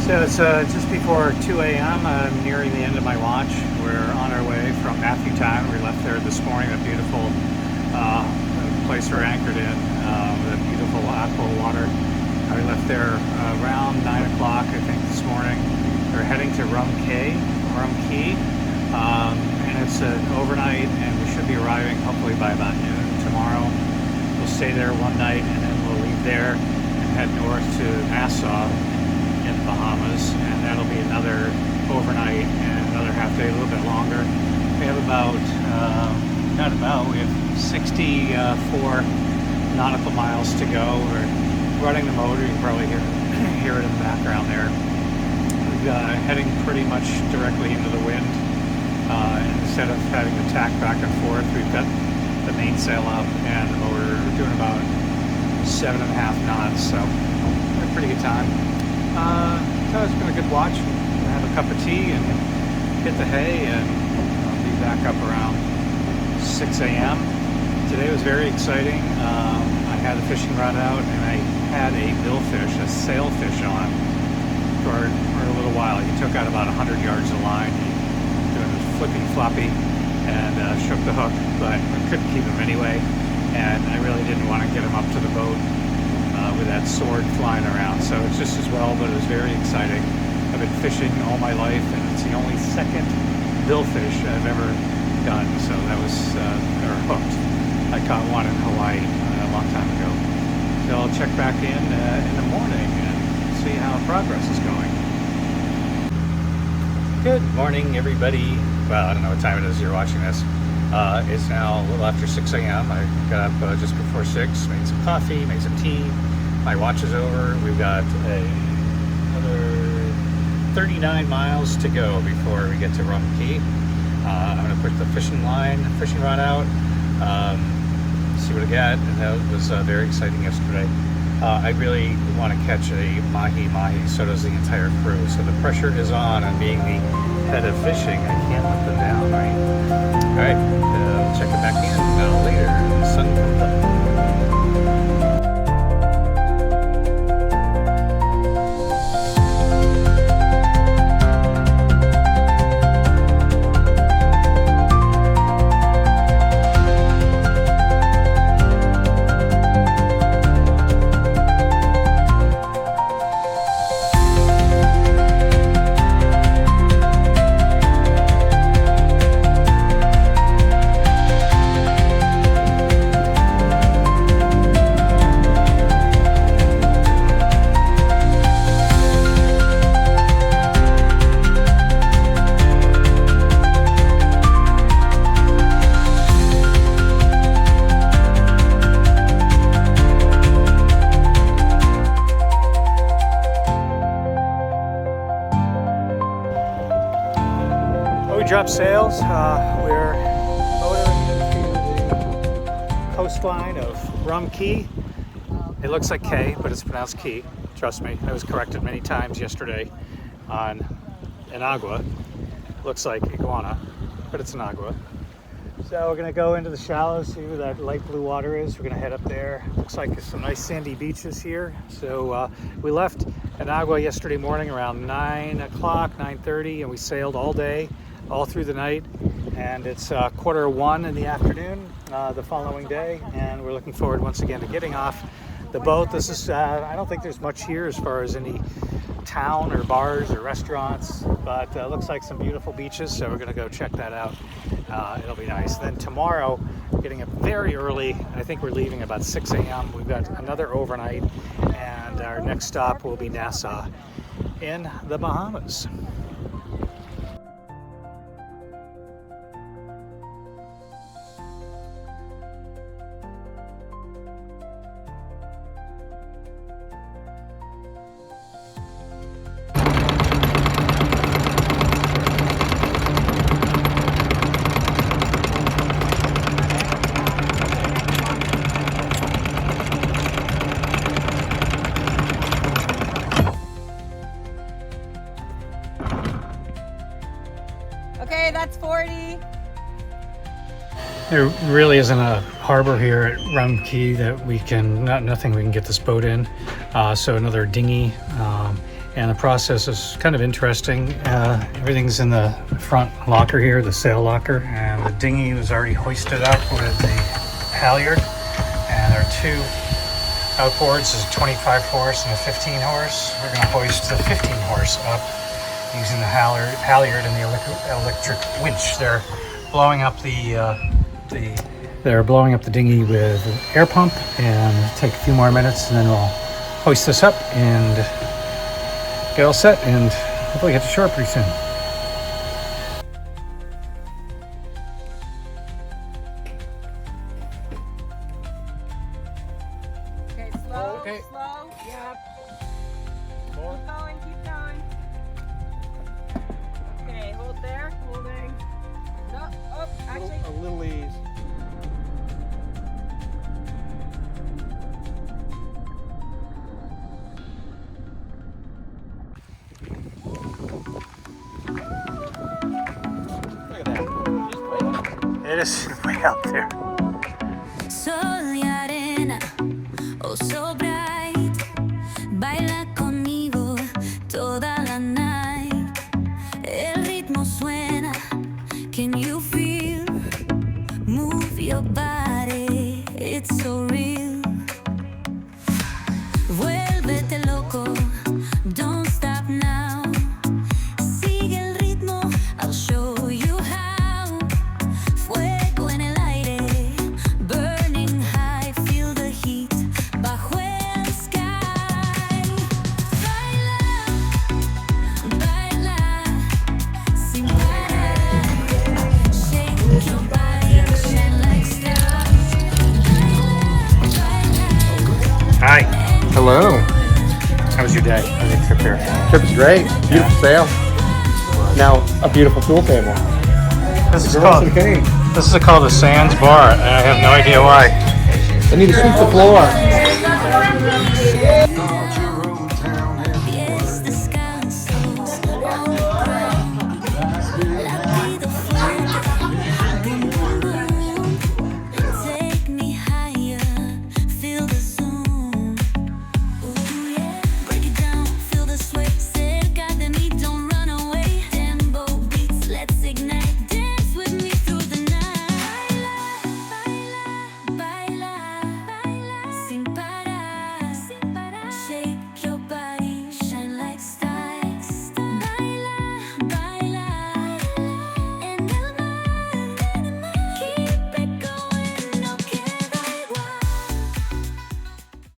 So it's just before 2 a.m. I'm nearing the end of my launch. We're on our way from Town. We left there this morning, a beautiful place we're anchored in, with a beautiful aqua water. We left there around 9 o'clock, I think, this morning. We're heading to Rum Cay, and it's an overnight, and we should be arriving hopefully by about noon tomorrow. We'll stay there one night, and then we'll leave there and head north to Nassau in the Bahamas, and that'll be another overnight and another half day, a little bit longer. We have we have 64 nautical miles to go. We're running the motor. You can probably hear it in the background there. We're heading pretty much directly into the wind. Instead of having to tack back and forth, we've got the mainsail up and the motor doing about 7.5 knots, so a pretty good time. So it's been a good watch. We'll have a cup of tea and hit the hay, and I'll be back up around 6 a.m. Today was very exciting. I had a fishing rod out, and I had a billfish, a sailfish on for a little while. He took out about 100 yards of line, doing this flippy floppy, and shook the hook, but I couldn't keep him anyway, and I really didn't want to get him up to the boat with that sword flying around. So it's just as well, but it was very exciting. I've been fishing all my life, and it's the only second billfish I've ever done. So that was, or hooked. I caught one in Hawaii a long time ago. So I'll check back in the morning and see how progress is going. Good morning, everybody. Well, I don't know what time it is you're watching this. It's now a little after 6 a.m. I got up just before 6, made some coffee, made some tea. My watch is over. We've got another 39 miles to go before we get to Rum Cay. I'm going to put the fishing rod out, see what I get, and that was very exciting yesterday. I really want to catch a mahi, so does the entire crew. So the pressure is on, and being the head of fishing, I can't let them down, right? All right, check it back in later. The sun comes up. Drop sails. We're motoring into the coastline of Rum Cay. It looks like Cay, but it's pronounced Key. Trust me, I was corrected many times yesterday on Inagua. Looks like iguana, but it's Inagua. So we're gonna go into the shallows, see where that light blue water is. We're gonna head up there. Looks like there's some nice sandy beaches here. So we left Inagua yesterday morning around 9 o'clock, 9:30, and we sailed all day, all through the night, and it's 1:15 in the afternoon the following day, and we're looking forward once again to getting off the boat. This is I don't think there's much here as far as any town or bars or restaurants, but looks like some beautiful beaches, so we're going to go check that out. It'll be nice. Then tomorrow, getting up very early, I think we're leaving about 6 a.m. We've got another overnight, and our next stop will be Nassau in the Bahamas. Okay, that's 40. There really isn't a harbor here at Rum Cay that we can, nothing we can get this boat in. So another dinghy. And the process is kind of interesting. Everything's in the front locker here, the sail locker, and the dinghy was already hoisted up with the halyard. And there are two outboards, there's a 25 horse and a 15 horse. We're going to hoist the 15 horse up using the halyard and the electric winch. They're blowing up the dinghy with an air pump, and take a few more minutes, and then we'll hoist this up and get all set, and hopefully get to shore pretty soon. Okay, slow, Okay. slow. Yeah. Keep going, keep going. Okay, hold there, holding. No, oh, actually. A little ease. Look at that. Just way up. It is way out there. Sol y arena, oh so bright, baila conmigo toda la night. El ritmo suena, can you feel? Move your body, it's so real. Vuélvete loco, don't stop now. Sigue el ritmo, I'll show you how. Fuego en el aire, burning high, feel the heat bajo el sky. Baila, baila, sin parar. Shake your body and shine like stars. Baila, baila. Hi. Hello. How was your day? How was your trip here? Trip is great. Beautiful sail. Now a beautiful pool table. This is Girls called and King. called the Sands Bar, and I have no idea why. They need to sweep the floor.